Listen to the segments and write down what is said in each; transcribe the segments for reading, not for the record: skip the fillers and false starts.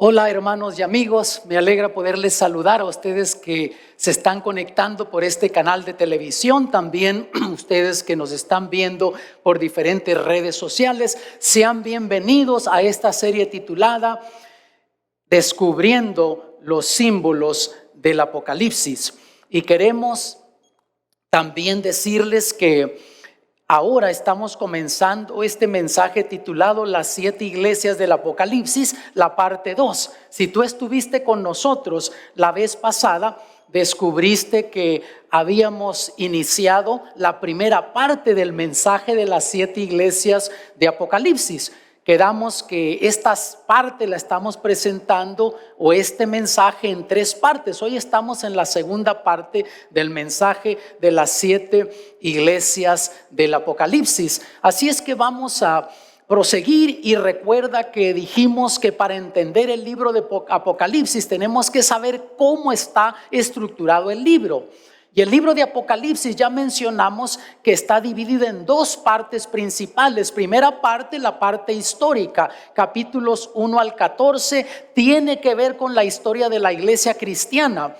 Hola hermanos y amigos, me alegra poderles saludar a ustedes que se están conectando por este canal de televisión, también ustedes que nos están viendo por diferentes redes sociales. Sean bienvenidos a esta serie titulada Descubriendo los símbolos del Apocalipsis. Y queremos también decirles que ahora estamos comenzando este mensaje titulado Las 7 iglesias del Apocalipsis, la parte 2. Si tú estuviste con nosotros la vez pasada, descubriste que habíamos iniciado la primera parte del mensaje de las 7 iglesias de Apocalipsis. Quedamos que esta parte la estamos presentando o este mensaje en 3 partes. Hoy estamos en la segunda parte del mensaje de las 7 iglesias del Apocalipsis. Así es que vamos a proseguir y recuerda que dijimos que para entender el libro de Apocalipsis tenemos que saber cómo está estructurado el libro. Y el libro de Apocalipsis ya mencionamos que está dividido en 2 partes principales. Primera parte, la parte histórica, capítulos 1 al 14, tiene que ver con la historia de la iglesia cristiana,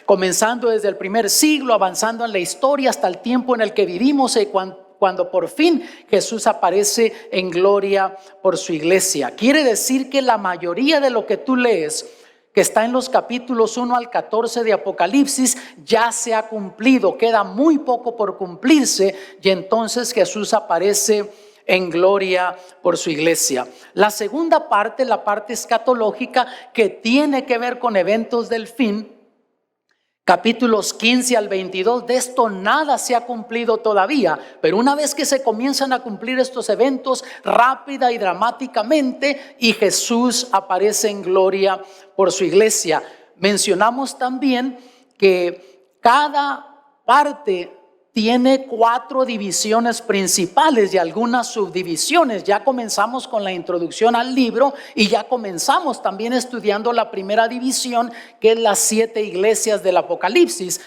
comenzando desde el primer siglo, avanzando en la historia hasta el tiempo en el que vivimos cuando por fin Jesús aparece en gloria por su iglesia. Quiere decir que la mayoría de lo que tú lees, que está en los capítulos 1 al 14 de Apocalipsis, ya se ha cumplido, queda muy poco por cumplirse y entonces Jesús aparece en gloria por su iglesia. La segunda parte, la parte escatológica, que tiene que ver con eventos del fin, capítulos 15 al 22, de esto nada se ha cumplido todavía, pero una vez que se comienzan a cumplir estos eventos rápida y dramáticamente, y Jesús aparece en gloria por su iglesia. Mencionamos también que cada parte tiene 4 divisiones principales y algunas subdivisiones. Ya comenzamos con la introducción al libro y ya comenzamos también estudiando la primera división, que es las 7 iglesias del Apocalipsis.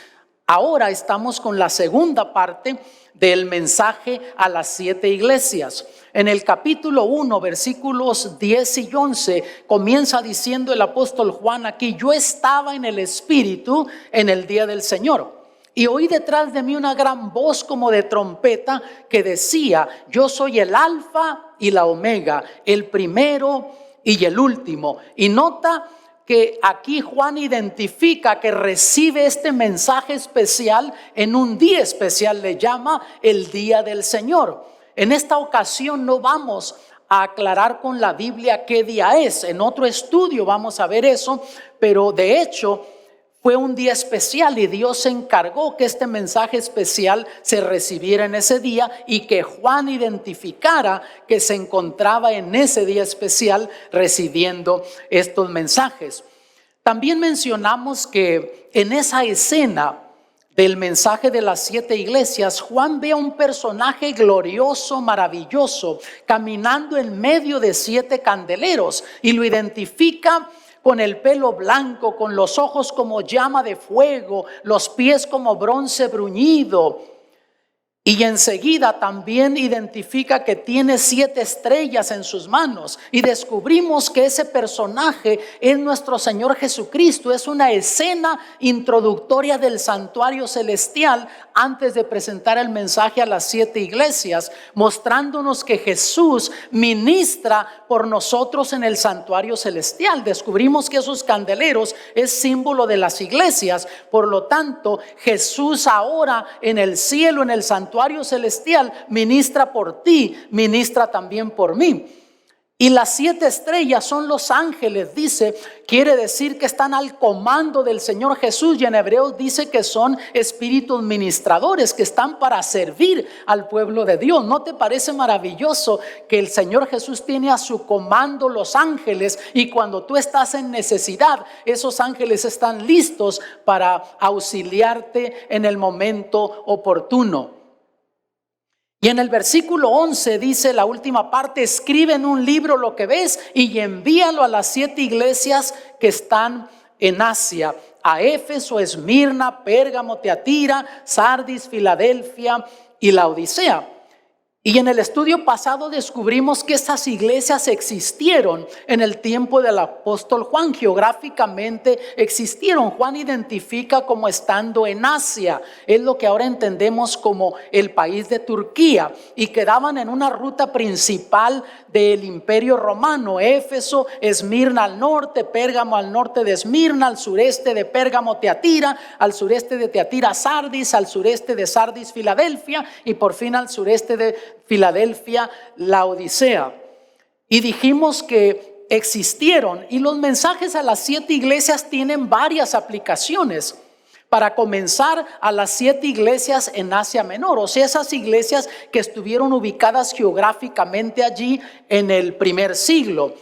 Ahora estamos con la segunda parte del mensaje a las 7 iglesias. En el capítulo 1, versículos 10 y 11, comienza diciendo el apóstol Juan aquí: yo estaba en el Espíritu en el día del Señor. Y oí detrás de mí una gran voz como de trompeta que decía: yo soy el Alfa y la Omega, el primero y el último. Y nota que aquí Juan identifica que recibe este mensaje especial en un día especial, le llama el día del Señor. En esta ocasión no vamos a aclarar con la Biblia qué día es. En otro estudio vamos a ver eso, pero de hecho fue un día especial y Dios se encargó que este mensaje especial se recibiera en ese día y que Juan identificara que se encontraba en ese día especial recibiendo estos mensajes. También mencionamos que en esa escena del mensaje de las 7 iglesias, Juan ve a un personaje glorioso, maravilloso, caminando en medio de 7 candeleros y lo identifica con el pelo blanco, con los ojos como llama de fuego, los pies como bronce bruñido. Y enseguida también identifica que tiene 7 estrellas en sus manos. Y descubrimos que ese personaje es nuestro Señor Jesucristo. Es una escena introductoria del santuario celestial antes de presentar el mensaje a las 7 iglesias, mostrándonos que Jesús ministra por nosotros en el santuario celestial. Descubrimos que esos candeleros es símbolo de las iglesias. Por lo tanto, Jesús ahora en el cielo, en el santuario celestial, ministra por ti, ministra también por mí. Y las 7 estrellas son los ángeles, dice, quiere decir que están al comando del Señor Jesús, y en Hebreos dice que son espíritus ministradores que están para servir al pueblo de Dios. ¿No te parece maravilloso que el Señor Jesús tiene a su comando los ángeles, y cuando tú estás en necesidad, esos ángeles están listos para auxiliarte en el momento oportuno? Y en el versículo 11 dice la última parte: escribe en un libro lo que ves y envíalo a las 7 iglesias que están en Asia: a Éfeso, Esmirna, Pérgamo, Teatira, Sardis, Filadelfia y Laodicea. Y en el estudio pasado descubrimos que estas iglesias existieron en el tiempo del apóstol Juan. Geográficamente existieron. Juan identifica como estando en Asia. Es lo que ahora entendemos como el país de Turquía. Y quedaban en una ruta principal del Imperio Romano. Éfeso, Esmirna al norte, Pérgamo al norte de Esmirna, al sureste de Pérgamo, Teatira, al sureste de Teatira, Sardis, al sureste de Sardis, Filadelfia, y por fin al sureste de Filadelfia, Laodicea. Y dijimos que existieron, y los mensajes a las 7 iglesias tienen varias aplicaciones. Para comenzar, a las 7 iglesias en Asia Menor, o sea, esas iglesias que estuvieron ubicadas geográficamente allí en el primer siglo.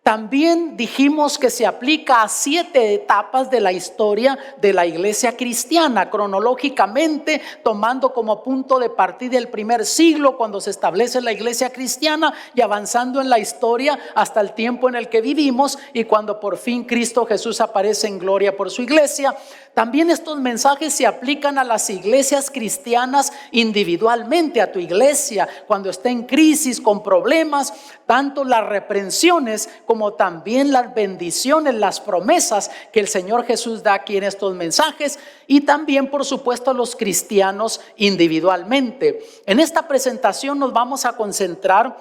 También dijimos que se aplica a 7 etapas de la historia de la iglesia cristiana, cronológicamente, tomando como punto de partida el primer siglo, cuando se establece la iglesia cristiana, y avanzando en la historia hasta el tiempo en el que vivimos y cuando por fin Cristo Jesús aparece en gloria por su iglesia. También estos mensajes se aplican a las iglesias cristianas individualmente, a tu iglesia cuando esté en crisis, con problemas, tanto las reprensiones como también las bendiciones, las promesas que el Señor Jesús da aquí en estos mensajes, y también por supuesto a los cristianos individualmente. En esta presentación nos vamos a concentrar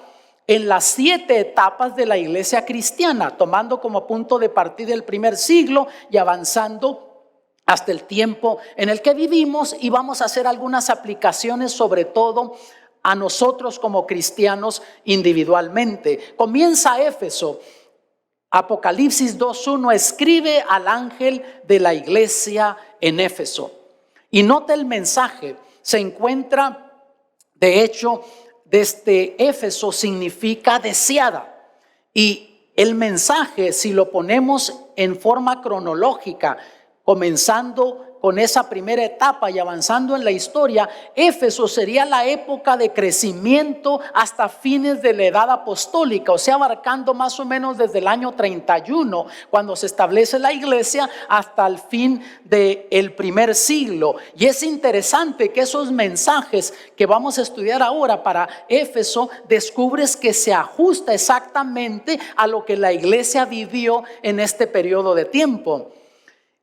en las 7 etapas de la iglesia cristiana, tomando como punto de partida el primer siglo y avanzando hasta el tiempo en el que vivimos, y vamos a hacer algunas aplicaciones sobre todo a nosotros como cristianos individualmente. Comienza Éfeso. Apocalipsis 2:1 escribe al ángel de la iglesia en Éfeso. Y nota el mensaje, se encuentra, de hecho, desde Éfeso significa deseada. Y el mensaje, si lo ponemos en forma cronológica, comenzando con esa primera etapa y avanzando en la historia, Éfeso sería la época de crecimiento hasta fines de la edad apostólica, o sea, abarcando más o menos desde el año 31, cuando se establece la iglesia, hasta el fin del primer siglo. Y es interesante que esos mensajes que vamos a estudiar ahora para Éfeso, descubres que se ajusta exactamente a lo que la iglesia vivió en este periodo de tiempo.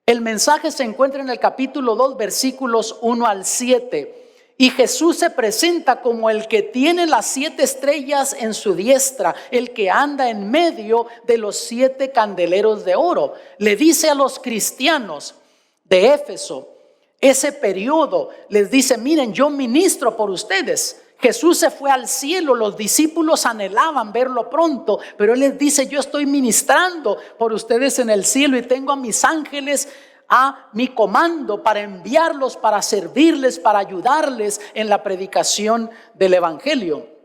El mensaje se encuentra en el capítulo 2, versículos 1 al 7. Y Jesús se presenta como el que tiene las 7 estrellas en su diestra, el que anda en medio de los 7 candeleros de oro. Le dice a los cristianos de Éfeso, ese periodo, les dice: miren, yo ministro por ustedes. Jesús se fue al cielo, los discípulos anhelaban verlo pronto, pero Él les dice: yo estoy ministrando por ustedes en el cielo y tengo a mis ángeles a mi comando para enviarlos, para servirles, para ayudarles en la predicación del evangelio.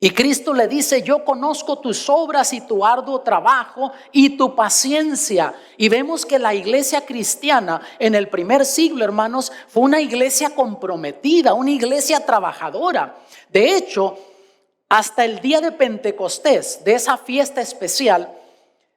Y Cristo le dice: yo conozco tus obras y tu arduo trabajo y tu paciencia. Y vemos que la iglesia cristiana en el primer siglo, hermanos, fue una iglesia comprometida, una iglesia trabajadora. De hecho, hasta el día de Pentecostés, de esa fiesta especial,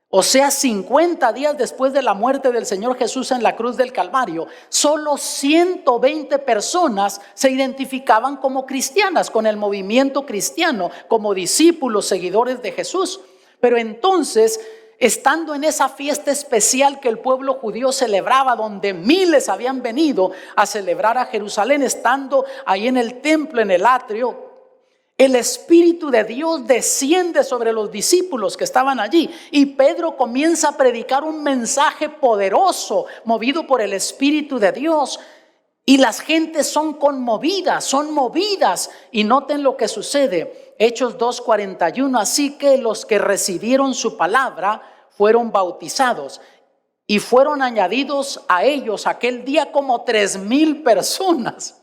o sea, 50 días después de la muerte del Señor Jesús en la cruz del Calvario, solo 120 personas se identificaban como cristianas, con el movimiento cristiano, como discípulos, seguidores de Jesús. Pero entonces, estando en esa fiesta especial que el pueblo judío celebraba, donde miles habían venido a celebrar a Jerusalén, estando ahí en el templo, en el atrio, el Espíritu de Dios desciende sobre los discípulos que estaban allí, y Pedro comienza a predicar un mensaje poderoso, movido por el Espíritu de Dios, y las gentes son conmovidas, son movidas. Y noten lo que sucede, Hechos 2:41, así que los que recibieron su palabra fueron bautizados, y fueron añadidos a ellos aquel día como 3,000 personas.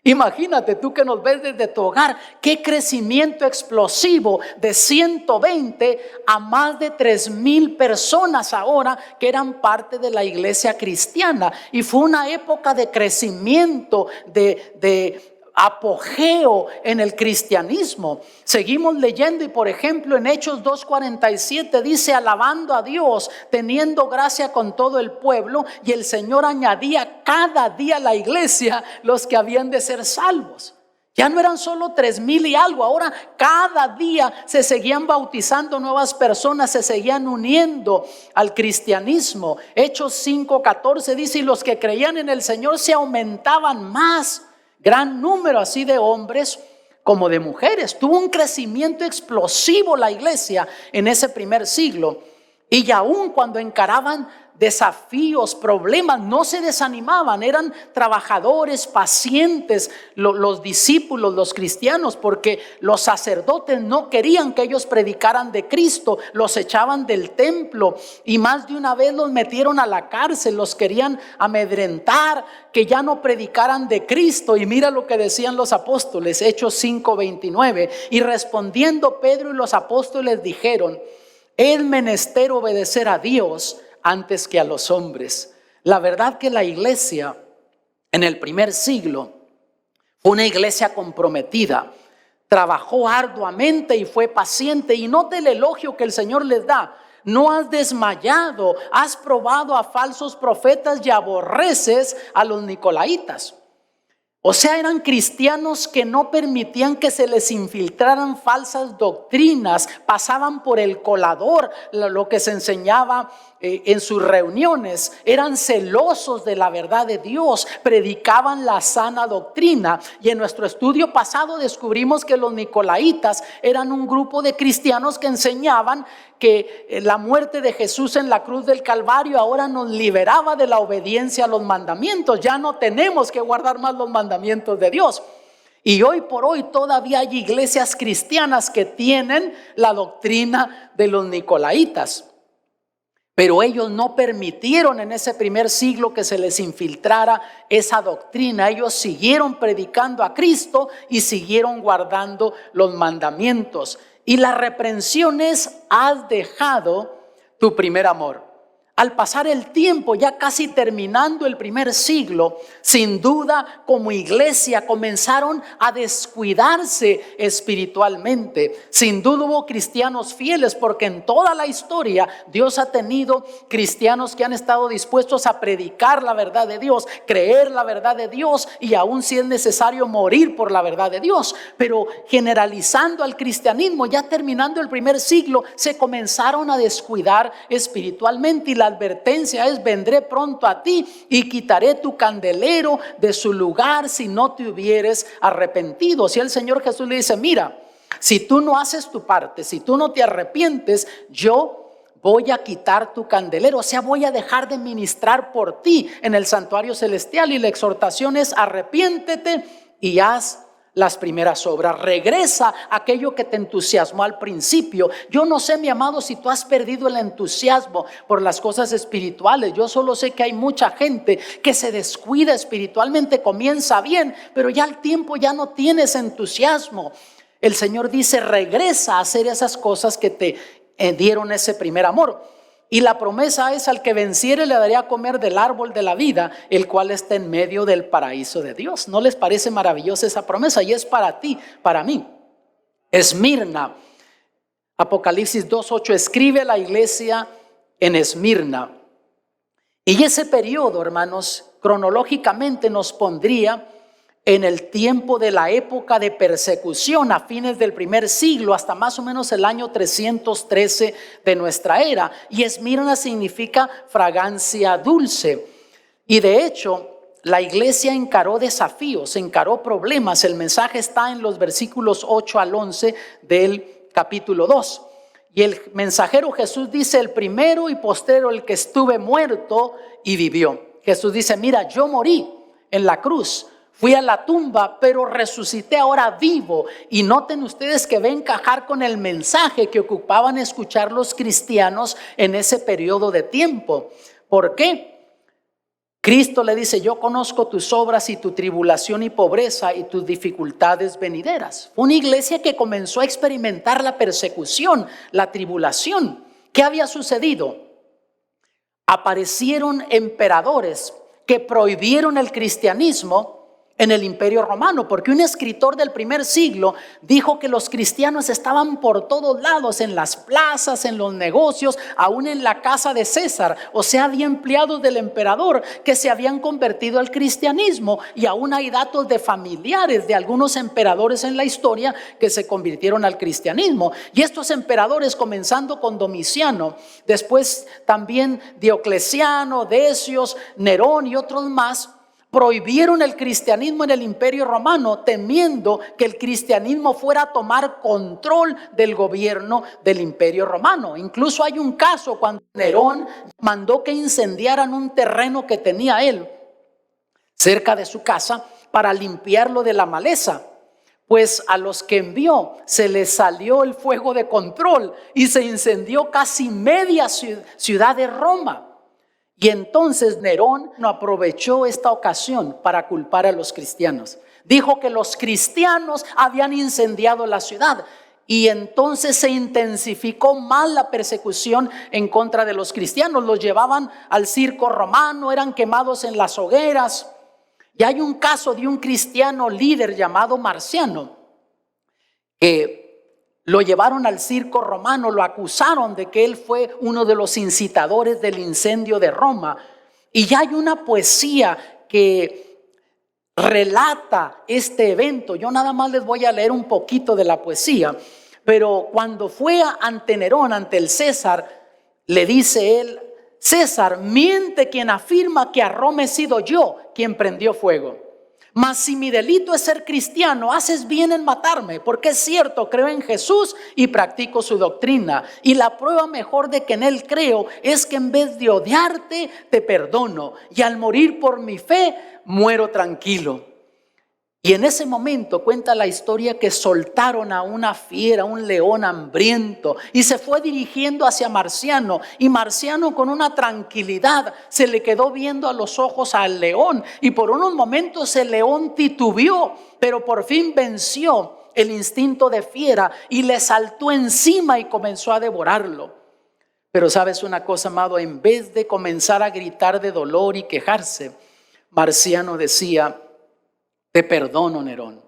Imagínate tú que nos ves desde tu hogar, qué crecimiento explosivo, de 120 a más de 3,000 personas ahora que eran parte de la iglesia cristiana. Y fue una época de crecimiento, de apogeo en el cristianismo. Seguimos leyendo, y por ejemplo en Hechos 2:47 dice: alabando a Dios, teniendo gracia con todo el pueblo, y el Señor añadía cada día a la iglesia los que habían de ser salvos. Ya no eran solo 3,000 y algo, ahora cada día se seguían bautizando nuevas personas, se seguían uniendo al cristianismo. Hechos 5:14 dice: y los que creían en el Señor se aumentaban más, gran número así de hombres como de mujeres. Tuvo un crecimiento explosivo la iglesia en ese primer siglo. Y aún cuando encaraban desafíos, problemas, no se desanimaban. Eran trabajadores, pacientes, los discípulos, los cristianos, porque los sacerdotes no querían que ellos predicaran de Cristo. Los echaban del templo y más de una vez los metieron a la cárcel. Los querían amedrentar, que ya no predicaran de Cristo. Y mira lo que decían los apóstoles, Hechos 5:29. Y respondiendo Pedro y los apóstoles dijeron: es menester obedecer a Dios antes que a los hombres. La verdad que la iglesia en el primer siglo fue una iglesia comprometida. Trabajó arduamente y fue paciente. Y note el elogio que el Señor les da: no has desmayado, has probado a falsos profetas y aborreces a los nicolaitas. O sea, eran cristianos que no permitían que se les infiltraran falsas doctrinas, pasaban por el colador lo que se enseñaba en sus reuniones. Eran celosos de la verdad de Dios, predicaban la sana doctrina. Y en nuestro estudio pasado descubrimos que los nicolaitas eran un grupo de cristianos que enseñaban que la muerte de Jesús en la cruz del Calvario ahora nos liberaba de la obediencia a los mandamientos. Ya no tenemos que guardar más los mandamientos de Dios. Y hoy por hoy todavía hay iglesias cristianas que tienen la doctrina de los nicolaitas. Pero ellos no permitieron en ese primer siglo que se les infiltrara esa doctrina. Ellos siguieron predicando a Cristo y siguieron guardando los mandamientos. Y la reprensión es: has dejado tu primer amor. Al pasar el tiempo, ya casi terminando el primer siglo, sin duda como iglesia comenzaron a descuidarse espiritualmente. Sin duda hubo cristianos fieles, porque en toda la historia Dios ha tenido cristianos que han estado dispuestos a predicar la verdad de Dios, creer la verdad de Dios y aún si es necesario morir por la verdad de Dios. Pero generalizando al cristianismo, ya terminando el primer siglo, se comenzaron a descuidar espiritualmente. Y la advertencia es: vendré pronto a ti y quitaré tu candelero de su lugar si no te hubieres arrepentido. Si el Señor Jesús le dice: mira, si tú no haces tu parte, si tú no te arrepientes, yo voy a quitar tu candelero. O sea, voy a dejar de ministrar por ti en el santuario celestial. Y la exhortación es: arrepiéntete y haz las primeras obras. Regresa aquello que te entusiasmó al principio. Yo no sé, mi amado, si tú has perdido el entusiasmo por las cosas espirituales. Yo solo sé que hay mucha gente que se descuida espiritualmente, comienza bien, pero ya al tiempo ya no tienes entusiasmo. El Señor dice: regresa a hacer esas cosas que te dieron ese primer amor. Y la promesa es: al que venciere le daré a comer del árbol de la vida, el cual está en medio del paraíso de Dios. ¿No les parece maravillosa esa promesa? Y es para ti, para mí. Esmirna, Apocalipsis 2:8, escribe a la iglesia en Esmirna. Y ese periodo, hermanos, cronológicamente nos pondría en el tiempo de la época de persecución, a fines del primer siglo, hasta más o menos el año 313 de nuestra era. Y Esmirna significa fragancia dulce. Y de hecho, la iglesia encaró desafíos, encaró problemas. El mensaje está en los versículos 8 al 11 del capítulo 2. Y el mensajero Jesús dice: el primero y postero, el que estuve muerto y vivió. Jesús dice: mira, yo morí en la cruz, fui a la tumba, pero resucité, ahora vivo. Y noten ustedes que va a encajar con el mensaje que ocupaban escuchar los cristianos en ese periodo de tiempo. ¿Por qué? Cristo le dice: yo conozco tus obras y tu tribulación y pobreza y tus dificultades venideras. Fue una iglesia que comenzó a experimentar la persecución, la tribulación. ¿Qué había sucedido? Aparecieron emperadores que prohibieron el cristianismo en el Imperio Romano, porque un escritor del primer siglo dijo que los cristianos estaban por todos lados, en las plazas, en los negocios, aún en la casa de César. O sea, había empleados del emperador que se habían convertido al cristianismo, y aún hay datos de familiares de algunos emperadores en la historia que se convirtieron al cristianismo. Y estos emperadores, comenzando con Domiciano, después también Diocleciano, Decios, Nerón y otros más, prohibieron el cristianismo en el Imperio Romano, temiendo que el cristianismo fuera a tomar control del gobierno del Imperio Romano. Incluso hay un caso cuando Nerón mandó que incendiaran un terreno que tenía él cerca de su casa para limpiarlo de la maleza. Pues a los que envió se les salió el fuego de control y se incendió casi media ciudad de Roma. Y entonces Nerón no aprovechó esta ocasión para culpar a los cristianos. Dijo que los cristianos habían incendiado la ciudad. Y entonces se intensificó más la persecución en contra de los cristianos. Los llevaban al circo romano, eran quemados en las hogueras. Y hay un caso de un cristiano líder llamado Marciano, que lo llevaron al circo romano, lo acusaron de que él fue uno de los incitadores del incendio de Roma. Y ya hay una poesía que relata este evento. Yo nada más les voy a leer un poquito de la poesía. Pero cuando fue ante Nerón, ante el César, le dice él: César, miente quien afirma que a Roma he sido yo quien prendió fuego. Mas si mi delito es ser cristiano, haces bien en matarme, porque es cierto, creo en Jesús y practico su doctrina. Y la prueba mejor de que en él creo es que en vez de odiarte, te perdono. Y al morir por mi fe, muero tranquilo. Y en ese momento cuenta la historia que soltaron a una fiera, un león hambriento, y se fue dirigiendo hacia Marciano. Y Marciano, con una tranquilidad, se le quedó viendo a los ojos al león. Y por unos momentos el león titubeó, pero por fin venció el instinto de fiera y le saltó encima y comenzó a devorarlo. Pero sabes una cosa, amado, en vez de comenzar a gritar de dolor y quejarse, Marciano decía: te perdono, Nerón,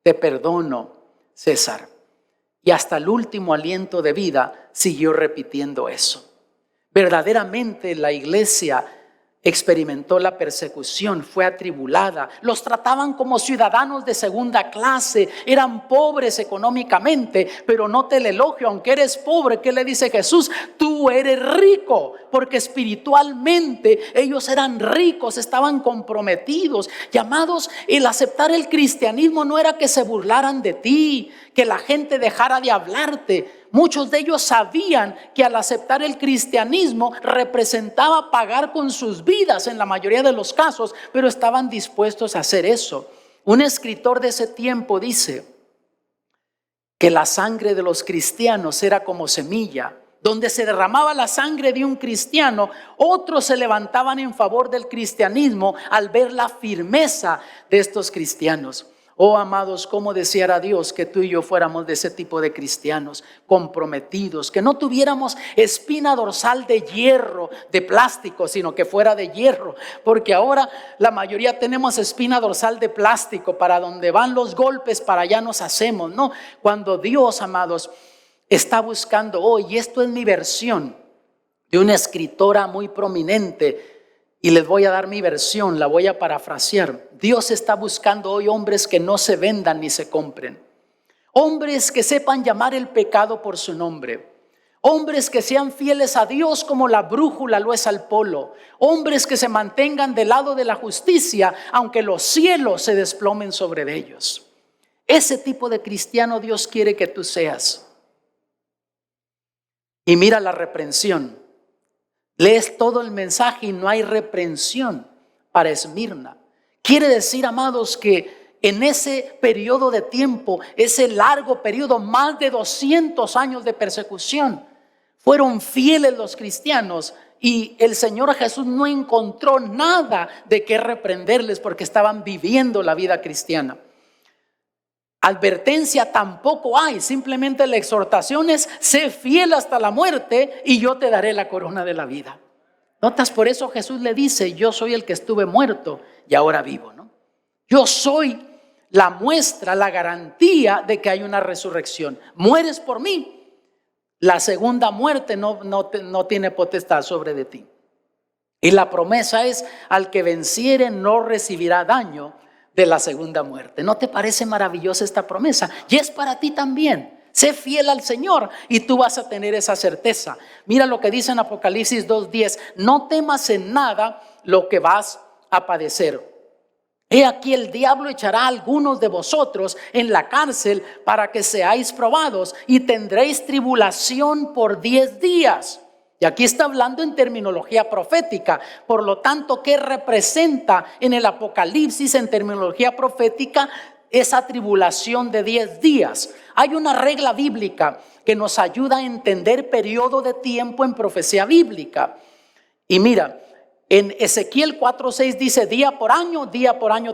te perdono, César. Y hasta el último aliento de vida siguió repitiendo eso. Verdaderamente la iglesia experimentó la persecución, fue atribulada, los trataban como ciudadanos de segunda clase, eran pobres económicamente, pero note el elogio: aunque eres pobre, ¿qué le dice Jesús? Tú eres rico, porque espiritualmente ellos eran ricos, estaban comprometidos. Llamados, el aceptar el cristianismo no era que se burlaran de ti, que la gente dejara de hablarte. Muchos de ellos sabían que al aceptar el cristianismo representaba pagar con sus vidas en la mayoría de los casos, pero estaban dispuestos a hacer eso. Un escritor de ese tiempo dice que la sangre de los cristianos era como semilla. Donde se derramaba la sangre de un cristiano, otros se levantaban en favor del cristianismo al ver la firmeza de estos cristianos. Oh, amados, cómo deseara Dios que tú y yo fuéramos de ese tipo de cristianos comprometidos, que no tuviéramos espina dorsal de hierro, de plástico, sino que fuera de hierro, porque ahora la mayoría tenemos espina dorsal de plástico, para donde van los golpes, para allá nos hacemos, ¿no? Cuando Dios, amados, está buscando hoy, y esto es mi versión de una escritora muy prominente, y les voy a dar mi versión, la voy a parafrasear. Dios está buscando hoy hombres que no se vendan ni se compren. Hombres que sepan llamar el pecado por su nombre. Hombres que sean fieles a Dios como la brújula lo es al polo. Hombres que se mantengan del lado de la justicia, aunque los cielos se desplomen sobre ellos. Ese tipo de cristiano Dios quiere que tú seas. Y mira la reprensión. Lees todo el mensaje y no hay reprensión para Esmirna. Quiere decir, amados, que en ese periodo de tiempo, ese largo periodo, más de 200 años de persecución, fueron fieles los cristianos y el Señor Jesús no encontró nada de qué reprenderles porque estaban viviendo la vida cristiana. Advertencia tampoco hay, simplemente la exhortación es: sé fiel hasta la muerte y yo te daré la corona de la vida. ¿Notas? Por eso Jesús le dice: yo soy el que estuve muerto y ahora vivo, ¿no? Yo soy la muestra, la garantía de que hay una resurrección. Mueres por mí. La segunda muerte no tiene potestad sobre de ti. Y la promesa es: al que venciere no recibirá daño de la segunda muerte. ¿No te parece maravillosa esta promesa? Y es para ti también. Sé fiel al Señor y tú vas a tener esa certeza. Mira lo que dice en Apocalipsis 2:10. No temas en nada lo que vas a padecer. He aquí, el diablo echará a algunos de vosotros en la cárcel para que seáis probados, y tendréis tribulación por 10 días. Y aquí está hablando en terminología profética. Por lo tanto, ¿qué representa en el Apocalipsis en terminología profética esa tribulación de 10 días? Hay una regla bíblica que nos ayuda a entender periodo de tiempo en profecía bíblica. Y mira, en Ezequiel 4:6 dice: día por año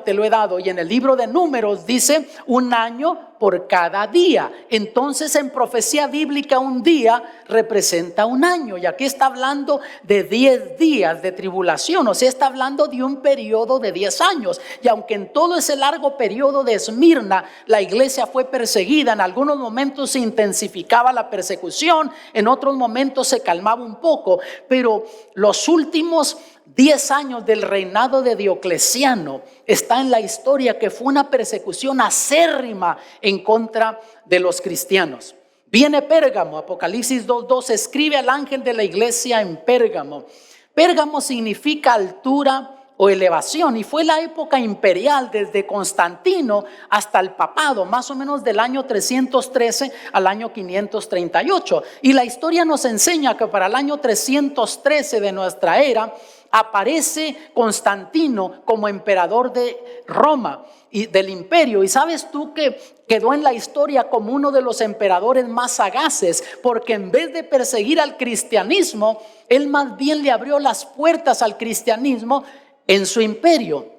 te lo he dado. Y en el libro de Números dice: un año por cada día. Entonces, en profecía bíblica, un día representa un año. Y aquí está hablando de 10 días de tribulación. O sea, está hablando de un periodo de 10 años. Y aunque en todo ese largo periodo de Esmirna la iglesia fue perseguida, en algunos momentos se intensificaba la persecución, en otros momentos se calmaba un poco. Pero los últimos 10 años del reinado de Diocleciano está en la historia que fue una persecución acérrima en contra de los cristianos. Viene Pérgamo, Apocalipsis 2:2, escribe al ángel de la iglesia en Pérgamo. Pérgamo significa altura o elevación, y fue la época imperial desde Constantino hasta el papado, más o menos del año 313 al año 538. Y la historia nos enseña que para el año 313 de nuestra era aparece Constantino como emperador de Roma y del imperio. Y sabes tú que quedó en la historia como uno de los emperadores más sagaces, porque en vez de perseguir al cristianismo, él más bien le abrió las puertas al cristianismo en su imperio.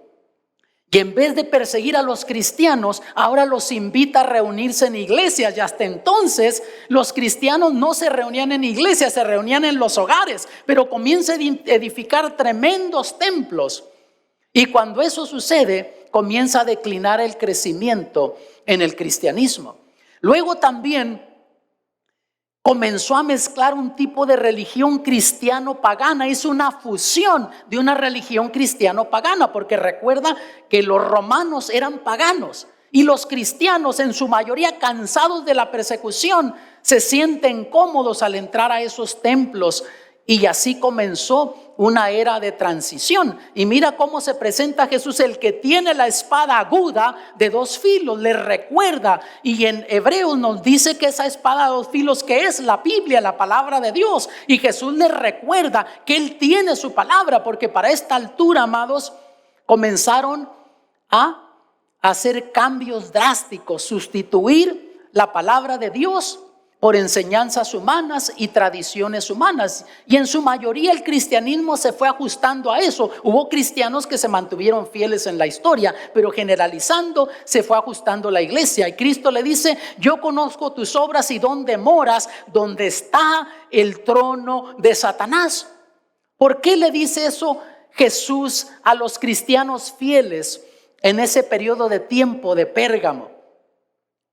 Y en vez de perseguir a los cristianos, ahora los invita a reunirse en iglesias. Y hasta entonces los cristianos no se reunían en iglesias, se reunían en los hogares. Pero comienza a edificar tremendos templos. Y cuando eso sucede, comienza a declinar el crecimiento en el cristianismo. Luego también comenzó a mezclar un tipo de religión cristiano-pagana. Hizo una fusión de una religión cristiano-pagana, porque recuerda que los romanos eran paganos y los cristianos, en su mayoría cansados de la persecución, se sienten cómodos al entrar a esos templos. Y así comenzó una era de transición. Y mira cómo se presenta Jesús: el que tiene la espada aguda de 2 filos. Le recuerda, y en Hebreos nos dice que esa espada de 2 filos, que es la Biblia, la palabra de Dios. Y Jesús le recuerda que Él tiene su palabra, porque para esta altura, amados, comenzaron a hacer cambios drásticos, sustituir la palabra de Dios por enseñanzas humanas y tradiciones humanas. Y en su mayoría el cristianismo se fue ajustando a eso. Hubo cristianos que se mantuvieron fieles en la historia, pero generalizando se fue ajustando la iglesia. Y Cristo le dice: yo conozco tus obras y dónde moras, donde está el trono de Satanás. ¿Por qué le dice eso Jesús a los cristianos fieles en ese periodo de tiempo de Pérgamo?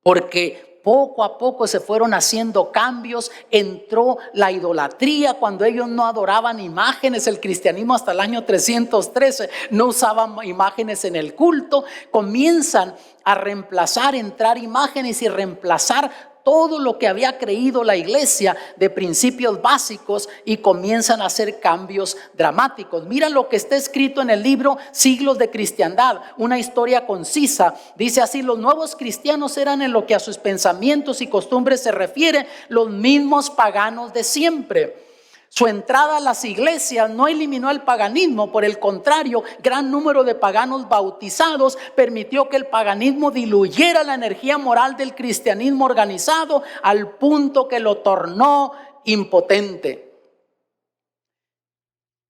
Porque poco a poco se fueron haciendo cambios. Entró la idolatría cuando ellos no adoraban imágenes. El cristianismo hasta el año 313 no usaba imágenes en el culto. Comienzan a reemplazar, entrar imágenes y reemplazar todo lo que había creído la iglesia de principios básicos, y comienzan a hacer cambios dramáticos. Mira lo que está escrito en el libro Siglos de Cristiandad, una historia concisa. Dice así: los nuevos cristianos eran, en lo que a sus pensamientos y costumbres se refiere, los mismos paganos de siempre. Su entrada a las iglesias no eliminó el paganismo. Por el contrario, gran número de paganos bautizados permitió que el paganismo diluyera la energía moral del cristianismo organizado, al punto que lo tornó impotente.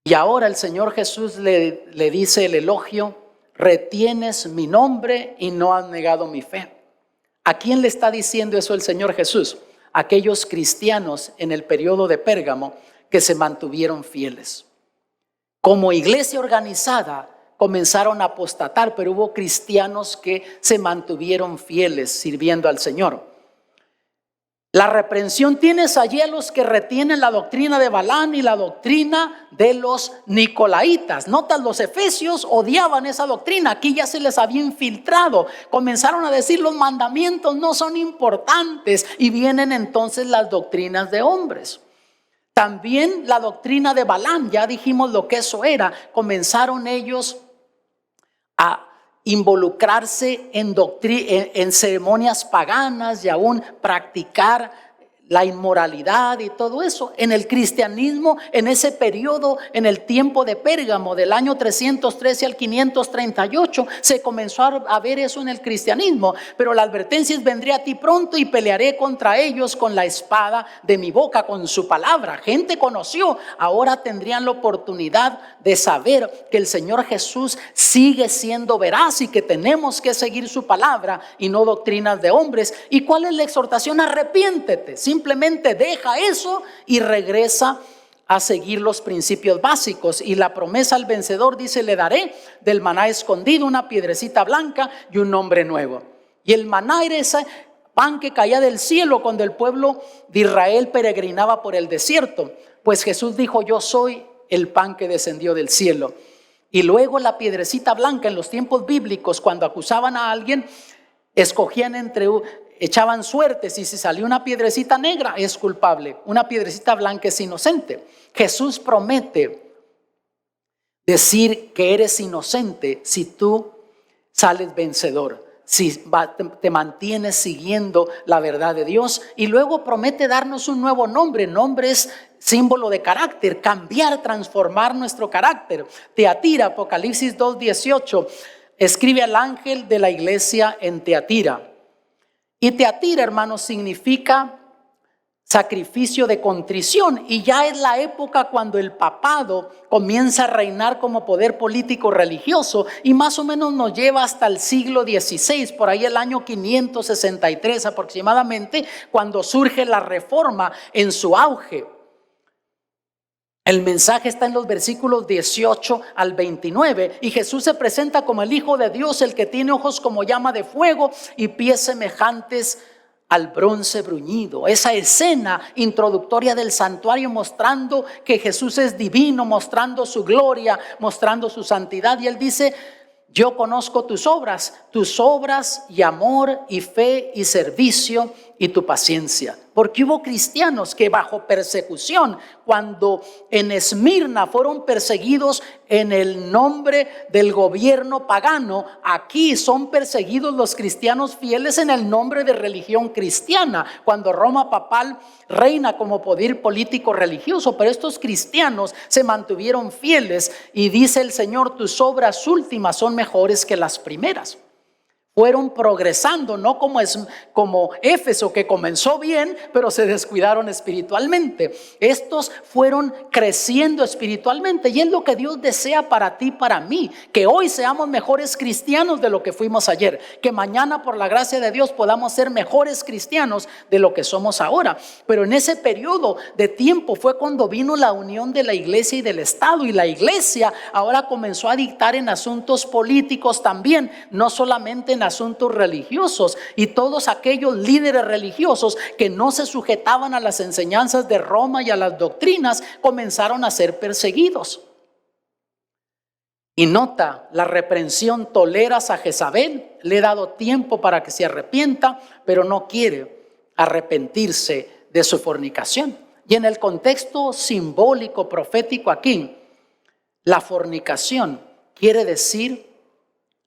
Y ahora el Señor Jesús le dice el elogio: retienes mi nombre y no has negado mi fe. ¿A quién le está diciendo eso el Señor Jesús? A aquellos cristianos en el periodo de Pérgamo que se mantuvieron fieles. Como iglesia organizada, comenzaron a apostatar, pero hubo cristianos que se mantuvieron fieles sirviendo al Señor. La reprensión tienes allí a los que retienen la doctrina de Balaam y la doctrina de los Nicolaitas. Notas, los efesios odiaban esa doctrina. Aquí ya se les había infiltrado. Comenzaron a decir los mandamientos no son importantes y vienen entonces las doctrinas de hombres. También la doctrina de Balaam, ya dijimos lo que eso era. Comenzaron ellos a involucrarse en ceremonias paganas y aún practicar la inmoralidad y todo eso. En el cristianismo, en ese periodo, en el tiempo de Pérgamo, del año 313 al 538, se comenzó a ver eso en el cristianismo. Pero la advertencia es: vendré a ti pronto y pelearé contra ellos con la espada de mi boca, con su palabra. Gente conoció, ahora tendrían la oportunidad de saber que el Señor Jesús sigue siendo veraz y que tenemos que seguir su palabra y no doctrinas de hombres. ¿Y cuál es la exhortación? Arrepiéntete. Simplemente deja eso y regresa a seguir los principios básicos. Y la promesa al vencedor dice: le daré del maná escondido una piedrecita blanca y un nombre nuevo. Y el maná era ese pan que caía del cielo cuando el pueblo de Israel peregrinaba por el desierto. Pues Jesús dijo: yo soy el pan que descendió del cielo. Y luego la piedrecita blanca, en los tiempos bíblicos, cuando acusaban a alguien, echaban suertes, y si salió una piedrecita negra es culpable, una piedrecita blanca es inocente. Jesús promete decir que eres inocente si tú sales vencedor, si te mantienes siguiendo la verdad de Dios. Y luego promete darnos un nuevo nombre. Nombre es símbolo de carácter, cambiar, transformar nuestro carácter. Teatira, Apocalipsis 2:18, escribe al ángel de la iglesia en Teatira. Y Teatira, hermanos, significa sacrificio de contrición, y ya es la época cuando el papado comienza a reinar como poder político religioso, y más o menos nos lleva hasta el siglo XVI, por ahí el año 563 aproximadamente, cuando surge la reforma en su auge. El mensaje está en los versículos 18 al 29, y Jesús se presenta como el Hijo de Dios, el que tiene ojos como llama de fuego y pies semejantes al bronce bruñido. Esa escena introductoria del santuario, mostrando que Jesús es divino, mostrando su gloria, mostrando su santidad. Y él dice: yo conozco tus obras y amor y fe y servicio y tu paciencia. Porque hubo cristianos que bajo persecución, cuando en Esmirna fueron perseguidos en el nombre del gobierno pagano, aquí son perseguidos los cristianos fieles en el nombre de religión cristiana, cuando Roma papal reina como poder político religioso. Pero estos cristianos se mantuvieron fieles, y dice el Señor: tus obras últimas son mejores que las primeras. Fueron progresando, no como Éfeso, que comenzó bien pero se descuidaron espiritualmente. Estos fueron creciendo espiritualmente, y es lo que Dios desea para ti y para mí, que hoy seamos mejores cristianos de lo que fuimos ayer, que mañana por la gracia de Dios podamos ser mejores cristianos de lo que somos ahora. Pero en ese periodo de tiempo fue cuando vino la unión de la iglesia y del Estado, y la iglesia ahora comenzó a dictar en asuntos políticos también, no solamente en asuntos religiosos. Y todos aquellos líderes religiosos que no se sujetaban a las enseñanzas de Roma y a las doctrinas comenzaron a ser perseguidos. Y nota la reprensión: toleras a Jezabel, le he dado tiempo para que se arrepienta, pero no quiere arrepentirse de su fornicación. Y en el contexto simbólico profético aquí, la fornicación quiere decir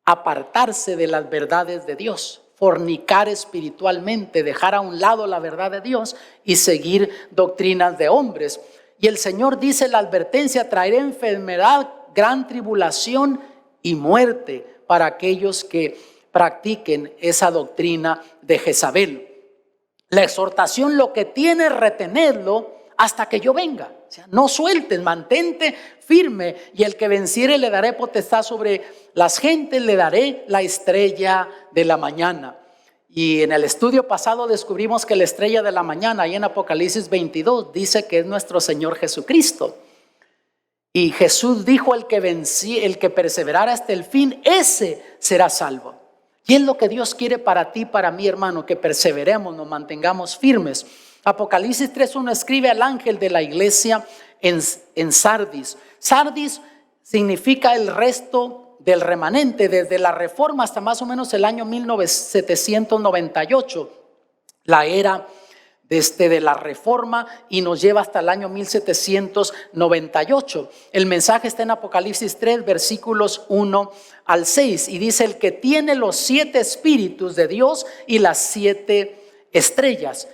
apartarse de las verdades de Dios, fornicar espiritualmente, dejar a un lado la verdad de Dios y seguir doctrinas de hombres. Y el Señor dice la advertencia: traeré enfermedad, gran tribulación y muerte para aquellos que practiquen esa doctrina de Jezabel. La exhortación lo que tiene es retenerlo hasta que yo venga. O sea, no sueltes, mantente firme. Y el que venciere le daré potestad sobre las gentes, le daré la estrella de la mañana. Y en el estudio pasado descubrimos que la estrella de la mañana, ahí en Apocalipsis 22, dice que es nuestro Señor Jesucristo. Y Jesús dijo: el que perseverara hasta el fin, ese será salvo. Y es lo que Dios quiere para ti, para mí, hermano, que perseveremos, nos mantengamos firmes. Apocalipsis 3:1 escribe al ángel de la iglesia en Sardis. Sardis significa el resto del remanente, desde la Reforma hasta más o menos el año 1798, la era de la Reforma, y nos lleva hasta el año 1798. El mensaje está en Apocalipsis 3, versículos 1 al 6, y dice: el que tiene los 7 espíritus de Dios y las 7 estrellas.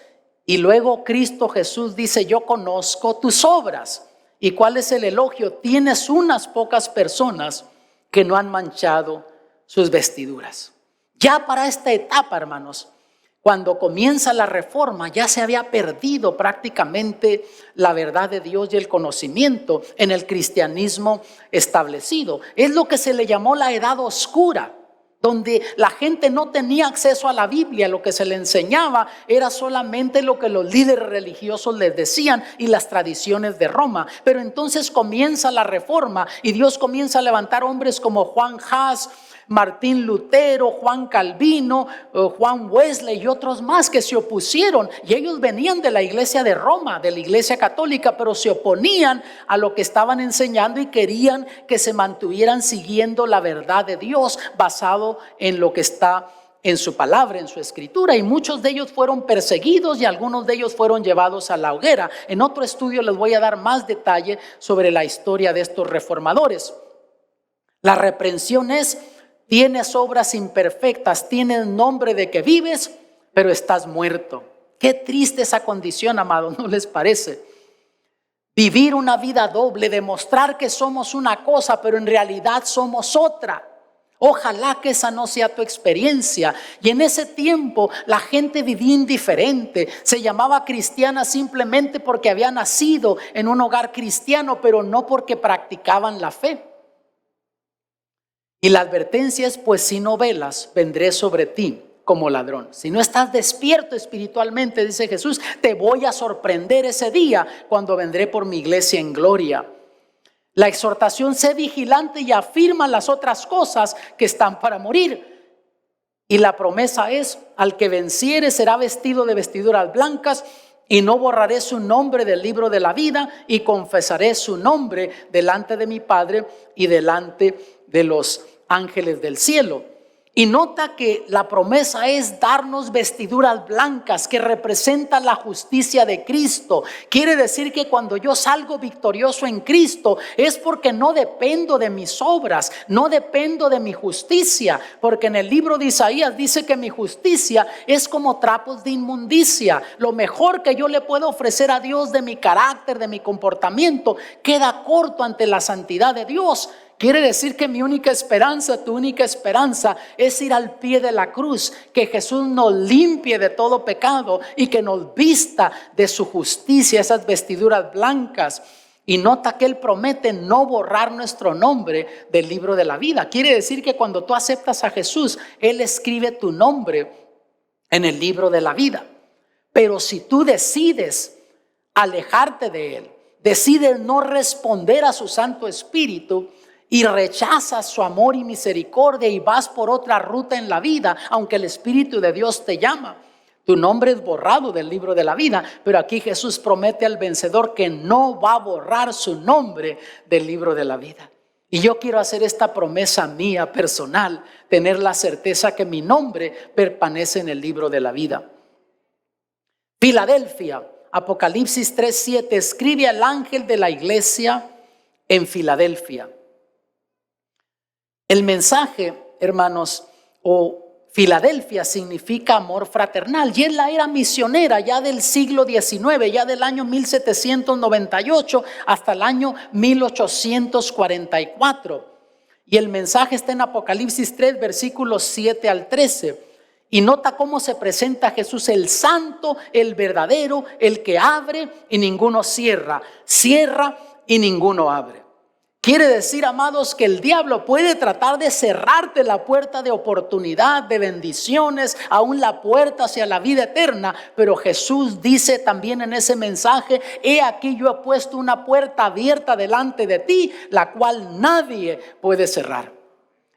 Y luego Cristo Jesús dice: yo conozco tus obras. ¿Y cuál es el elogio? Tienes unas pocas personas que no han manchado sus vestiduras. Ya para esta etapa, hermanos, cuando comienza la Reforma, ya se había perdido prácticamente la verdad de Dios y el conocimiento en el cristianismo establecido. Es lo que se le llamó la Edad Oscura, donde la gente no tenía acceso a la Biblia. Lo que se le enseñaba era solamente lo que los líderes religiosos les decían y las tradiciones de Roma. Pero entonces comienza la Reforma y Dios comienza a levantar hombres como Juan Hus, Martín Lutero, Juan Calvino, Juan Wesley y otros más que se opusieron. Y ellos venían de la iglesia de Roma, de la iglesia católica, pero se oponían a lo que estaban enseñando y querían que se mantuvieran siguiendo la verdad de Dios basado en lo que está en su palabra, en su escritura. Y muchos de ellos fueron perseguidos y algunos de ellos fueron llevados a la hoguera. En otro estudio les voy a dar más detalle sobre la historia de estos reformadores. La reprensión es: tienes obras imperfectas, tienes nombre de que vives, pero estás muerto. Qué triste esa condición, amado, ¿no les parece? Vivir una vida doble, demostrar que somos una cosa, pero en realidad somos otra. Ojalá que esa no sea tu experiencia. Y en ese tiempo la gente vivía indiferente. Se llamaba cristiana simplemente porque había nacido en un hogar cristiano, pero no porque practicaban la fe. Y la advertencia es: pues si no velas, vendré sobre ti como ladrón. Si no estás despierto espiritualmente, dice Jesús, te voy a sorprender ese día cuando vendré por mi iglesia en gloria. La exhortación: sé vigilante y afirma las otras cosas que están para morir. Y la promesa es: al que venciere será vestido de vestiduras blancas, y no borraré su nombre del libro de la vida, y confesaré su nombre delante de mi Padre y delante de los ángeles del cielo. Y nota que la promesa es darnos vestiduras blancas que representan la justicia de Cristo. Quiere decir que cuando yo salgo victorioso en Cristo es porque no dependo de mis obras, no dependo de mi justicia, porque en el libro de Isaías dice que mi justicia es como trapos de inmundicia. Lo mejor que yo le puedo ofrecer a Dios de mi carácter, de mi comportamiento, queda corto ante la santidad de Dios. Quiere decir que mi única esperanza, tu única esperanza, es ir al pie de la cruz, que Jesús nos limpie de todo pecado y que nos vista de su justicia, esas vestiduras blancas. Y nota que Él promete no borrar nuestro nombre del libro de la vida. Quiere decir que cuando tú aceptas a Jesús, Él escribe tu nombre en el libro de la vida. Pero si tú decides alejarte de Él, decides no responder a su Santo Espíritu, y rechazas su amor y misericordia y vas por otra ruta en la vida, aunque el Espíritu de Dios te llama, tu nombre es borrado del libro de la vida. Pero aquí Jesús promete al vencedor que no va a borrar su nombre del libro de la vida. Y yo quiero hacer esta promesa mía personal, tener la certeza que mi nombre permanece en el libro de la vida. Filadelfia, Apocalipsis 3:7, escribe al ángel de la iglesia en Filadelfia. El mensaje, hermanos, Filadelfia significa amor fraternal, y es la era misionera ya del siglo XIX, ya del año 1798 hasta el año 1844. Y el mensaje está en Apocalipsis 3, versículos 7 al 13. Y nota cómo se presenta Jesús: el santo, el verdadero, el que abre y ninguno cierra, cierra y ninguno abre. Quiere decir, amados, que el diablo puede tratar de cerrarte la puerta de oportunidad, de bendiciones, aún la puerta hacia la vida eterna. Pero Jesús dice también en ese mensaje: he aquí yo he puesto una puerta abierta delante de ti, la cual nadie puede cerrar.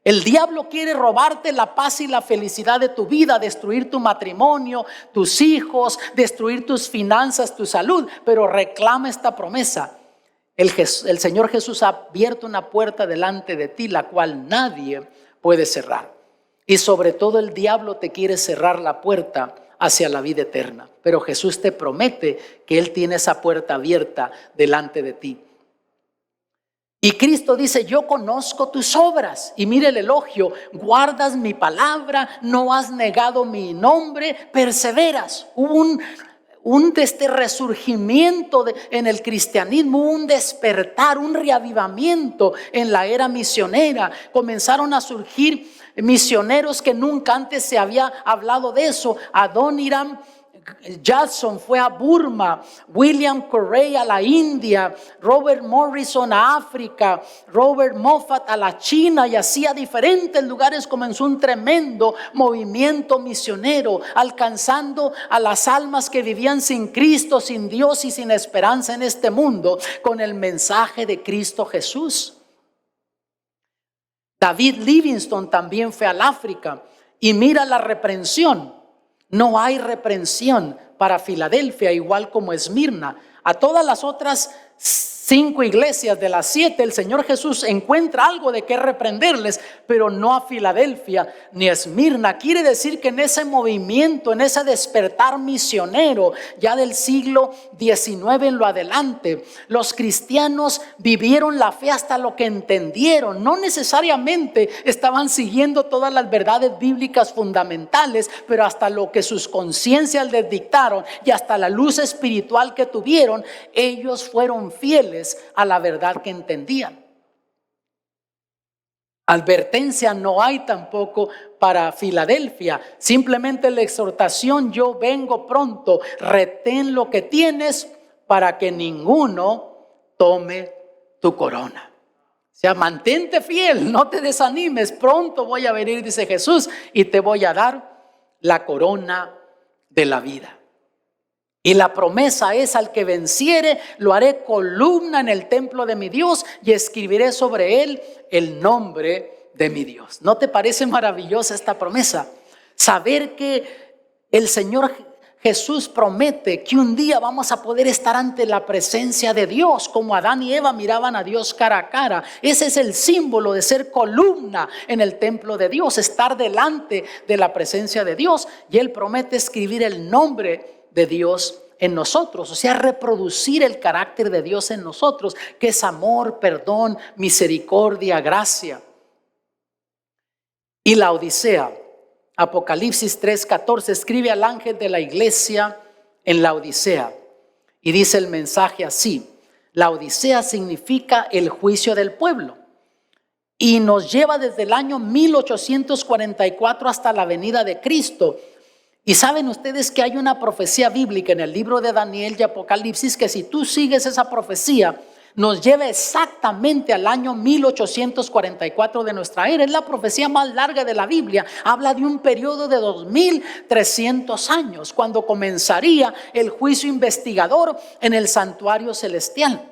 El diablo quiere robarte la paz y la felicidad de tu vida, destruir tu matrimonio, tus hijos, destruir tus finanzas, tu salud. Pero reclama esta promesa. El Señor Jesús ha abierto una puerta delante de ti, la cual nadie puede cerrar. Y sobre todo el diablo te quiere cerrar la puerta hacia la vida eterna. Pero Jesús te promete que Él tiene esa puerta abierta delante de ti. Y Cristo dice: yo conozco tus obras. Y mire el elogio: guardas mi palabra, no has negado mi nombre, perseveras. Hubo un resurgimiento en el cristianismo, un despertar, un reavivamiento en la era misionera. Comenzaron a surgir misioneros que nunca antes se había hablado de eso. Adoniram Judson fue a Burma, William Carey a la India, Robert Morrison a África, Robert Moffat a la China, y así a diferentes lugares comenzó un tremendo movimiento misionero, alcanzando a las almas que vivían sin Cristo, sin Dios y sin esperanza en este mundo, con el mensaje de Cristo Jesús. David Livingstone también fue al África, y mira la reprensión. No hay reprensión para Filadelfia, igual como Esmirna. A todas las otras 5 iglesias de las 7, el Señor Jesús encuentra algo de qué reprenderles, pero no a Filadelfia ni a Esmirna. Quiere decir que en ese movimiento, en ese despertar misionero ya del siglo XIX en lo adelante, los cristianos vivieron la fe hasta lo que entendieron. No necesariamente estaban siguiendo todas las verdades bíblicas fundamentales, pero hasta lo que sus conciencias les dictaron y hasta la luz espiritual que tuvieron, ellos fueron fieles a la verdad que entendían. Advertencia no hay tampoco para Filadelfia. Simplemente la exhortación: yo vengo pronto, retén lo que tienes para que ninguno tome tu corona. O sea, mantente fiel, no te desanimes, pronto voy a venir, dice Jesús, y te voy a dar la corona de la vida. Y la promesa es: al que venciere, lo haré columna en el templo de mi Dios y escribiré sobre él el nombre de mi Dios. ¿No te parece maravillosa esta promesa? Saber que el Señor Jesús promete que un día vamos a poder estar ante la presencia de Dios, como Adán y Eva miraban a Dios cara a cara. Ese es el símbolo de ser columna en el templo de Dios, estar delante de la presencia de Dios. Y Él promete escribir el nombre de Dios en nosotros, o sea, reproducir el carácter de Dios en nosotros, que es amor, perdón, misericordia, gracia. Y la Odisea, Apocalipsis 3:14, escribe al ángel de la iglesia en la Odisea y dice el mensaje así: la Odisea significa el juicio del pueblo y nos lleva desde el año 1844 hasta la venida de Cristo. Y saben ustedes que hay una profecía bíblica en el libro de Daniel y Apocalipsis que, si tú sigues esa profecía, nos lleva exactamente al año 1844 de nuestra era. Es la profecía más larga de la Biblia. Habla de un periodo de 2300 años, cuando comenzaría el juicio investigador en el santuario celestial.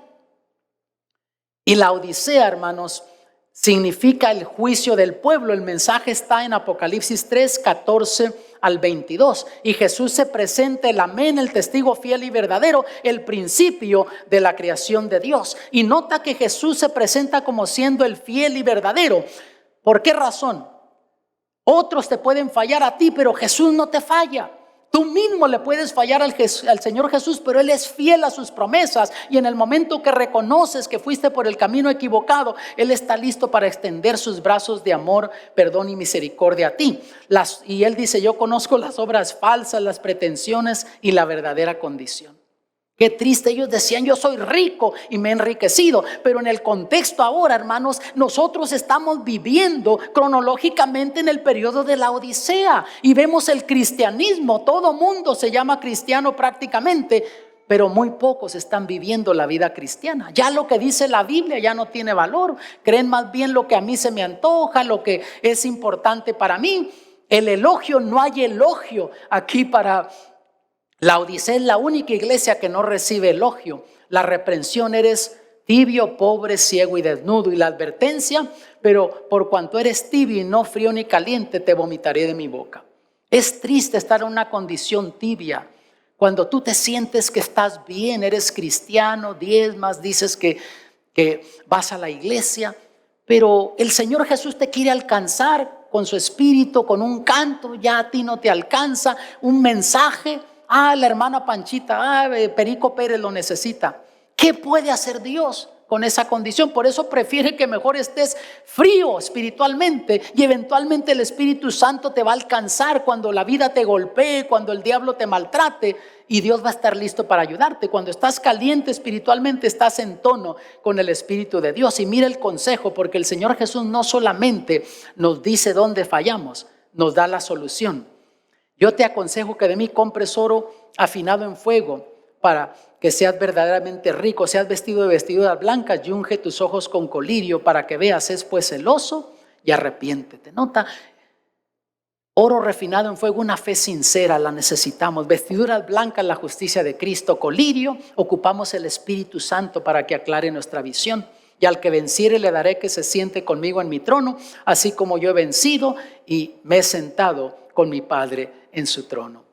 Y la Odisea, hermanos, significa el juicio del pueblo. El mensaje está en Apocalipsis 3:14 al 22. Y Jesús se presenta, el amén, el testigo fiel y verdadero, el principio de la creación de Dios. Y nota que Jesús se presenta como siendo el fiel y verdadero. ¿Por qué razón? Otros te pueden fallar a ti, pero Jesús no te falla. Tú mismo le puedes fallar al Señor Jesús, pero Él es fiel a sus promesas. Y en el momento que reconoces que fuiste por el camino equivocado, Él está listo para extender sus brazos de amor, perdón y misericordia a ti. Y Él dice: yo conozco las obras falsas, las pretensiones y la verdadera condición. Qué triste, ellos decían: yo soy rico y me he enriquecido. Pero en el contexto ahora, hermanos, nosotros estamos viviendo cronológicamente en el periodo de la Odisea. Y vemos el cristianismo, todo mundo se llama cristiano prácticamente, pero muy pocos están viviendo la vida cristiana. Ya lo que dice la Biblia ya no tiene valor. Creen más bien lo que a mí se me antoja, lo que es importante para mí. El elogio, no hay elogio aquí para Laodicea. Es la única iglesia que no recibe elogio. La reprensión: eres tibio, pobre, ciego y desnudo. Y la advertencia: pero por cuanto eres tibio y no frío ni caliente, te vomitaré de mi boca. Es triste estar en una condición tibia. Cuando tú te sientes que estás bien, eres cristiano, diezmas, dices que vas a la iglesia, pero el Señor Jesús te quiere alcanzar con su espíritu, con un canto. Ya a ti no te alcanza un mensaje. La hermana Panchita, Perico Pérez lo necesita. ¿Qué puede hacer Dios con esa condición? Por eso prefiere que mejor estés frío espiritualmente, y eventualmente el Espíritu Santo te va a alcanzar cuando la vida te golpee, cuando el diablo te maltrate, y Dios va a estar listo para ayudarte. Cuando estás caliente espiritualmente, estás en tono con el Espíritu de Dios. Y mira el consejo, porque el Señor Jesús no solamente nos dice dónde fallamos, nos da la solución. Yo te aconsejo que de mí compres oro afinado en fuego, para que seas verdaderamente rico. Seas vestido de vestiduras blancas y unge tus ojos con colirio, para que veas. Es pues celoso y arrepiéntete. Nota: oro refinado en fuego, una fe sincera, la necesitamos. Vestiduras blancas, la justicia de Cristo. Colirio, ocupamos el Espíritu Santo para que aclare nuestra visión. Y al que venciere le daré que se siente conmigo en mi trono, así como yo he vencido y me he sentado con mi Padre en su trono.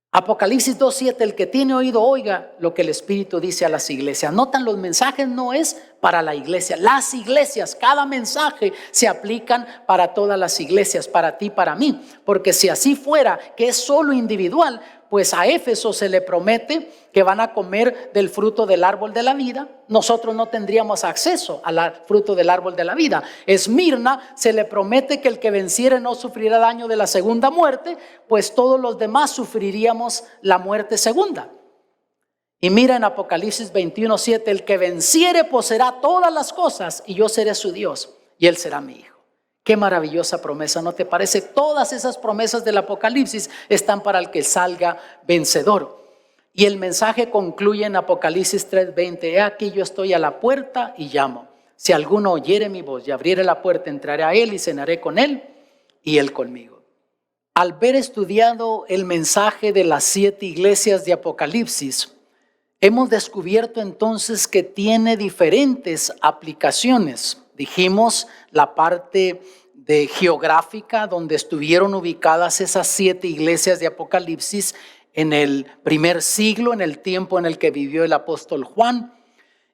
Apocalipsis 2:7: el que tiene oído oiga lo que el Espíritu dice a las iglesias. Notan, los mensajes no es para la iglesia. Las iglesias, cada mensaje se aplican para todas las iglesias, para ti, para mí. Porque si así fuera, que es solo individual, pues a Éfeso se le promete que van a comer del fruto del árbol de la vida. Nosotros no tendríamos acceso al fruto del árbol de la vida. Esmirna se le promete que el que venciere no sufrirá daño de la segunda muerte, pues todos los demás sufriríamos la muerte segunda. Y mira en Apocalipsis 21:7: el que venciere poseerá todas las cosas, y yo seré su Dios y él será mi hijo. Qué maravillosa promesa, ¿no te parece? Todas esas promesas del Apocalipsis están para el que salga vencedor. Y el mensaje concluye en Apocalipsis 3:20: he aquí yo estoy a la puerta y llamo. Si alguno oyere mi voz y abriere la puerta, entraré a él y cenaré con él y él conmigo. Al ver estudiado el mensaje de las 7 iglesias de Apocalipsis, hemos descubierto entonces que tiene diferentes aplicaciones. Dijimos la parte de geográfica, donde estuvieron ubicadas esas 7 iglesias de Apocalipsis en el primer siglo, en el tiempo en el que vivió el apóstol Juan.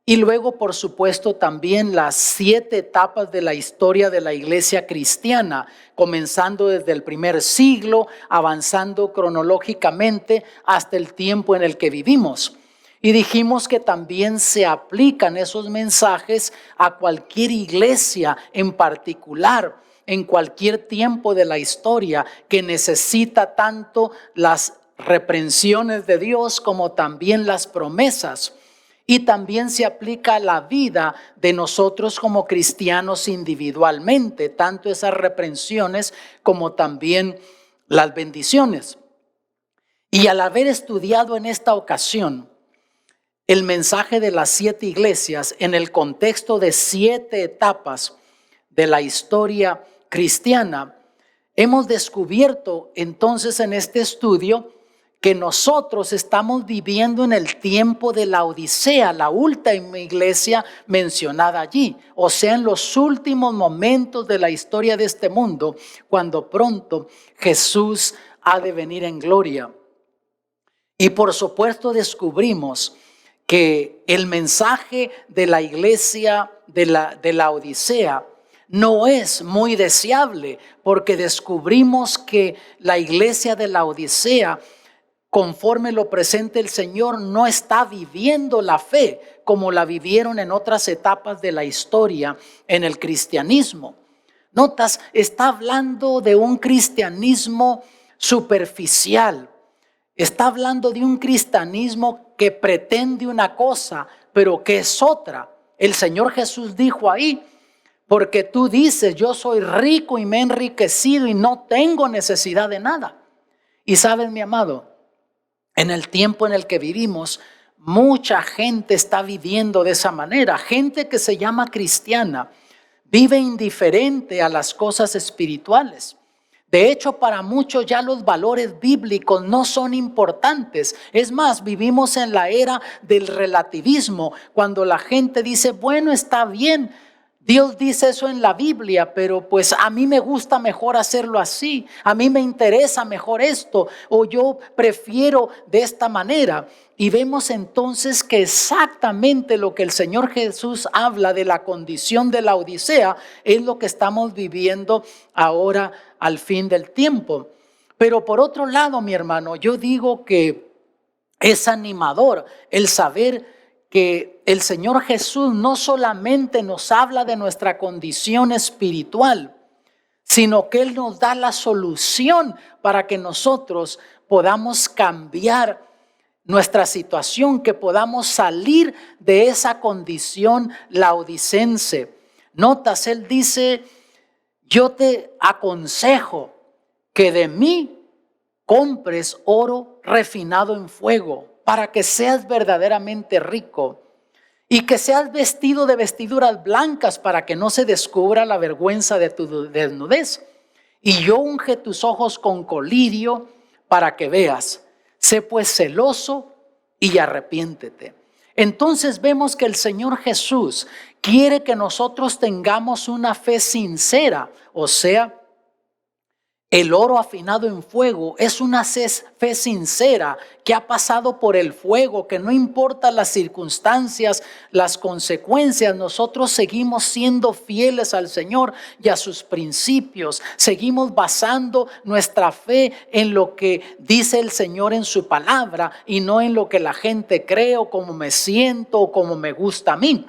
Y luego, por supuesto, también las 7 etapas de la historia de la iglesia cristiana, comenzando desde el primer siglo, avanzando cronológicamente hasta el tiempo en el que vivimos. Y dijimos que también se aplican esos mensajes a cualquier iglesia en particular, en cualquier tiempo de la historia, que necesita tanto las reprensiones de Dios como también las promesas. Y también se aplica a la vida de nosotros como cristianos individualmente, tanto esas reprensiones como también las bendiciones. Y al haber estudiado en esta ocasión el mensaje de las 7 iglesias en el contexto de 7 etapas de la historia cristiana, hemos descubierto entonces en este estudio que nosotros estamos viviendo en el tiempo de la Odisea, la última iglesia mencionada allí, o sea, en los últimos momentos de la historia de este mundo, cuando pronto Jesús ha de venir en gloria. Y por supuesto descubrimos que el mensaje de la iglesia de la Odisea no es muy deseable, porque descubrimos que la iglesia de la Odisea, conforme lo presenta el Señor, no está viviendo la fe como la vivieron en otras etapas de la historia en el cristianismo. Notas, está hablando de un cristianismo superficial. Está hablando de un cristianismo que pretende una cosa, pero que es otra. El Señor Jesús dijo ahí: porque tú dices, yo soy rico y me he enriquecido y no tengo necesidad de nada. Y sabes, mi amado, En el tiempo en el que vivimos, mucha gente está viviendo de esa manera. Gente que se llama cristiana vive indiferente a las cosas espirituales. De hecho, para muchos ya los valores bíblicos no son importantes. Es más, vivimos en la era del relativismo, cuando la gente dice, bueno, está bien, Dios dice eso en la Biblia, pero pues a mí me gusta mejor hacerlo así, a mí me interesa mejor esto, o yo prefiero de esta manera. Y vemos entonces que exactamente lo que el Señor Jesús habla de la condición de la Odisea es lo que estamos viviendo ahora al fin del tiempo. Pero por otro lado, mi hermano, yo digo que es animador el saber que el Señor Jesús no solamente nos habla de nuestra condición espiritual, sino que Él nos da la solución para que nosotros podamos cambiar nuestra situación, que podamos salir de esa condición laodicense. Notas, Él dice, yo te aconsejo que de mí compres oro refinado en fuego, para que seas verdaderamente rico, y que seas vestido de vestiduras blancas para que no se descubra la vergüenza de tu desnudez. Y yo unge tus ojos con colirio para que veas. Sé pues celoso y arrepiéntete. Entonces vemos que el Señor Jesús quiere que nosotros tengamos una fe sincera, o sea, el oro afinado en fuego es una fe sincera que ha pasado por el fuego, que no importa las circunstancias, las consecuencias, nosotros seguimos siendo fieles al Señor y a sus principios. Seguimos basando nuestra fe en lo que dice el Señor en su palabra y no en lo que la gente cree o como me siento o como me gusta a mí.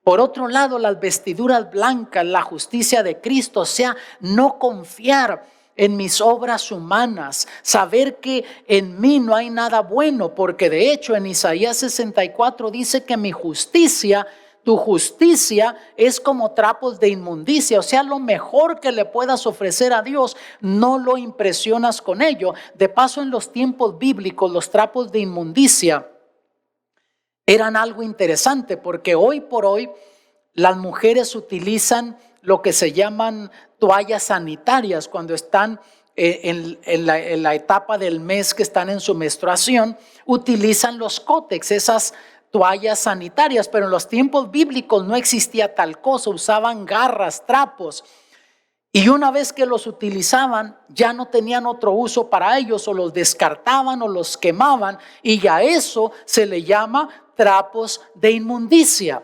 Por otro lado, las vestiduras blancas, la justicia de Cristo, o sea, no confiar en mis obras humanas, saber que en mí no hay nada bueno, porque de hecho en Isaías 64 dice que mi justicia, tu justicia es como trapos de inmundicia, o sea, lo mejor que le puedas ofrecer a Dios, no lo impresionas con ello. De paso, en los tiempos bíblicos, los trapos de inmundicia eran algo interesante, porque hoy por hoy las mujeres utilizan lo que se llaman toallas sanitarias cuando están en la etapa del mes que están en su menstruación. Utilizan los cótex, esas toallas sanitarias, pero en los tiempos bíblicos no existía tal cosa, usaban garras, trapos. Y una vez que los utilizaban, ya no tenían otro uso para ellos, o los descartaban o los quemaban, y a eso se le llama trapos de inmundicia.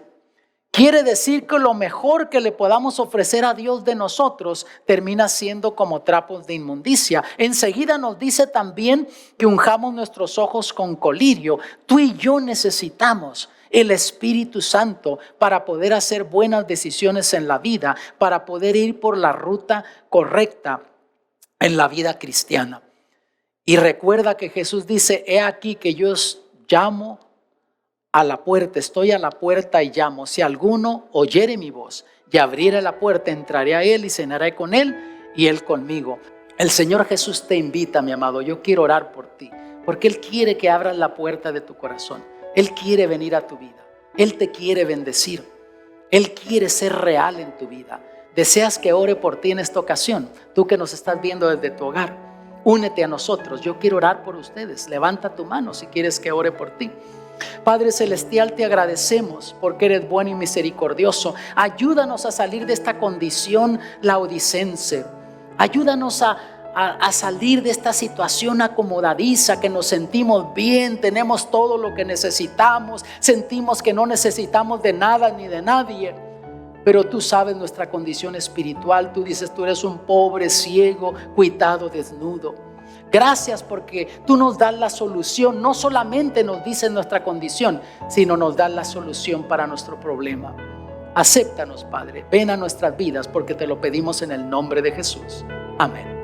Quiere decir que lo mejor que le podamos ofrecer a Dios de nosotros termina siendo como trapos de inmundicia. Enseguida nos dice también que unjamos nuestros ojos con colirio. Tú y yo necesitamos el Espíritu Santo para poder hacer buenas decisiones en la vida, para poder ir por la ruta correcta en la vida cristiana. Y recuerda que Jesús dice, he aquí que yo os llamo a la puerta, estoy a la puerta y llamo. Si alguno oyere mi voz y abriere la puerta, entraré a él y cenaré con él y él conmigo. El Señor Jesús te invita, mi amado. Yo quiero orar por ti, porque Él quiere que abras la puerta de tu corazón. Él quiere venir a tu vida. Él te quiere bendecir. Él quiere ser real en tu vida. ¿Deseas que ore por ti en esta ocasión? Tú que nos estás viendo desde tu hogar, únete a nosotros. Yo quiero orar por ustedes. Levanta tu mano si quieres que ore por ti. Padre Celestial, te agradecemos porque eres bueno y misericordioso. Ayúdanos a salir de esta condición laodicense. Ayúdanos a salir de esta situación acomodadiza, que nos sentimos bien, tenemos todo lo que necesitamos, sentimos que no necesitamos de nada ni de nadie. Pero tú sabes nuestra condición espiritual. Tú dices, tú eres un pobre, ciego, cuitado, desnudo. Gracias porque tú nos das la solución. No solamente nos dices nuestra condición, sino nos das la solución para nuestro problema. Acéptanos, Padre. Ven a nuestras vidas porque te lo pedimos en el nombre de Jesús. Amén.